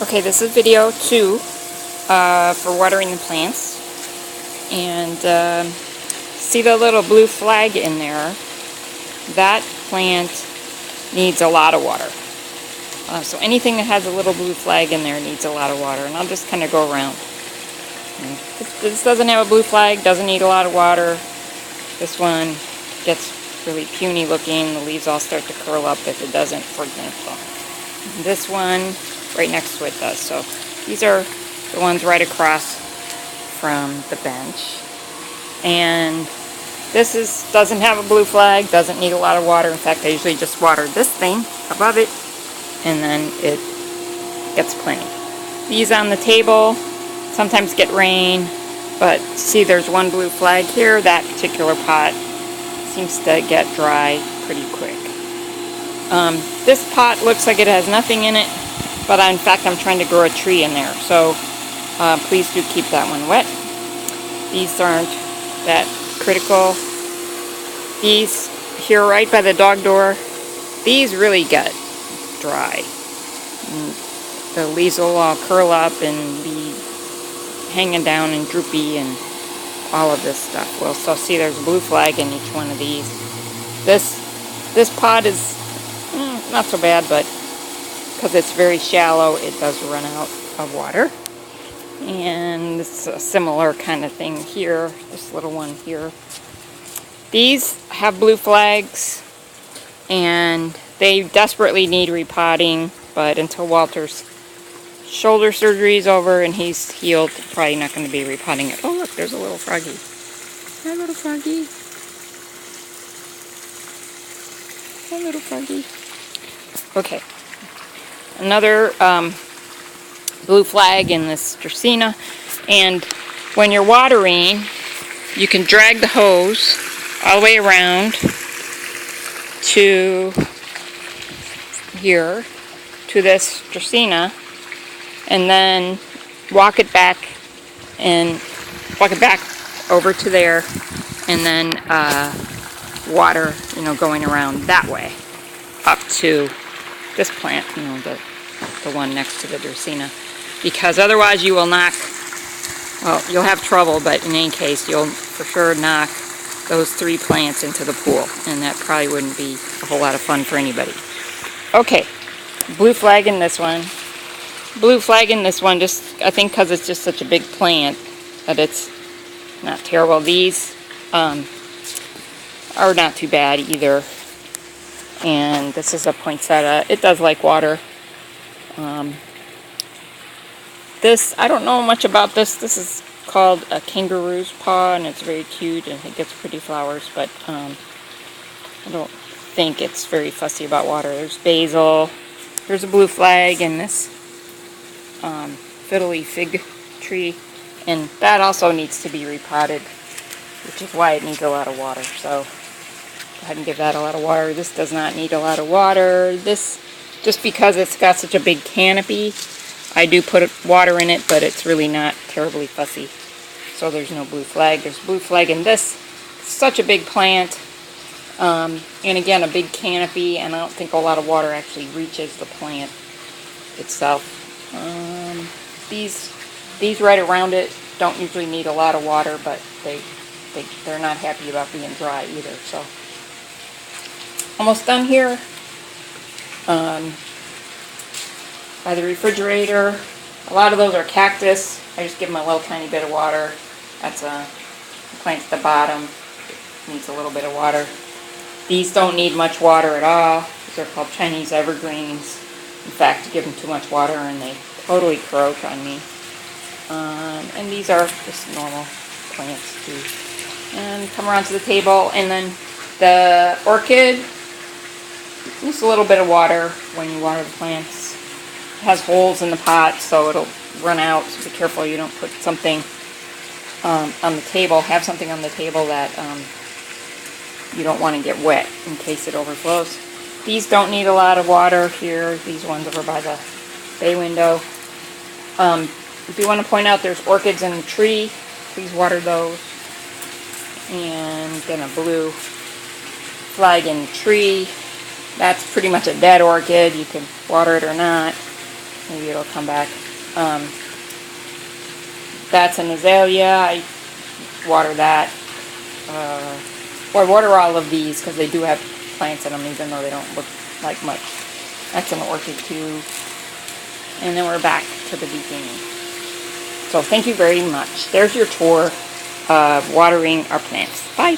Okay, this is video 2 for watering the plants. And see the little blue flag in there? That plant needs a lot of water. So anything that has a little blue flag in there needs a lot of water. And I'll just kind of go around. And this doesn't have a blue flag, doesn't need a lot of water. This one gets really puny looking. The leaves all start to curl up if it doesn't, for example. And this one right next to it does. So these are the ones right across from the bench. And this doesn't have a blue flag, doesn't need a lot of water. In fact, I usually just water this thing above it, and then it gets plenty. These on the table sometimes get rain, but see there's one blue flag here. That particular pot seems to get dry pretty quick. This pot looks like it has nothing in it, but in fact I'm trying to grow a tree in there, so please do keep that one wet. These aren't that critical. These here right by the dog door, these really get dry. The leaves will all curl up and be hanging down and droopy and all of this stuff. Well, so see there's a blue flag in each one of these. This pot is not so bad, but because it's very shallow, it does run out of water. And it's a similar kind of thing here, this little one here. These have blue flags, and they desperately need repotting, but until Walter's shoulder surgery is over and he's healed, probably not going to be repotting it. Oh look, there's a little froggy. Hi little froggy. Hi little froggy. Okay, another blue flag in this Dracaena, and when you're watering, you can drag the hose all the way around to here, to this Dracaena, and then walk it back over to there, and then water, going around that way up to this plant, the one next to the Dracaena, because otherwise you will knock, well, you'll have trouble, but in any case you'll for sure knock those 3 plants into the pool, and that probably wouldn't be a whole lot of fun for anybody. Okay, blue flag in this one. Blue flag in this one, just I think because it's just such a big plant that it's not terrible. These are not too bad either. And this is a poinsettia. It does like water. This, I don't know much about this. This is called a kangaroo's paw, and it's very cute, and it gets pretty flowers, but I don't think it's very fussy about water. There's basil. There's a blue flag in this fiddly fig tree, and that also needs to be repotted, which is why it needs a lot of water. So go ahead and give that a lot of water. This does not need a lot of water. This, just because it's got such a big canopy, I do put water in it, but it's really not terribly fussy. So there's no blue flag. There's blue flag in this. Such a big plant, and again a big canopy, and I don't think a lot of water actually reaches the plant itself. These right around it don't usually need a lot of water, but they're not happy about being dry either. So almost done here. By the refrigerator, a lot of those are cactus. I just give them a little tiny bit of water. That's a plant at the bottom. Needs a little bit of water. These don't need much water at all. These are called Chinese evergreens. In fact, give them too much water and they totally croak on me. And these are just normal plants too. And come around to the table, and then the orchid, just a little bit of water when you water the plants. It has holes in the pot, so it'll run out, so be careful you don't put something on the table. Have something on the table that you don't want to get wet in case it overflows. These don't need a lot of water here. These ones over by the bay window. If you want to point out, there's orchids in the tree. Please water those. And then a blue flag in the tree. That's pretty much a dead orchid. You can water it or not. Maybe it'll come back. That's an azalea. I water that. Or I water all of these because they do have plants in them, even though they don't look like much. That's an orchid too. And then we're back to the beginning. So thank you very much. There's your tour of watering our plants. Bye.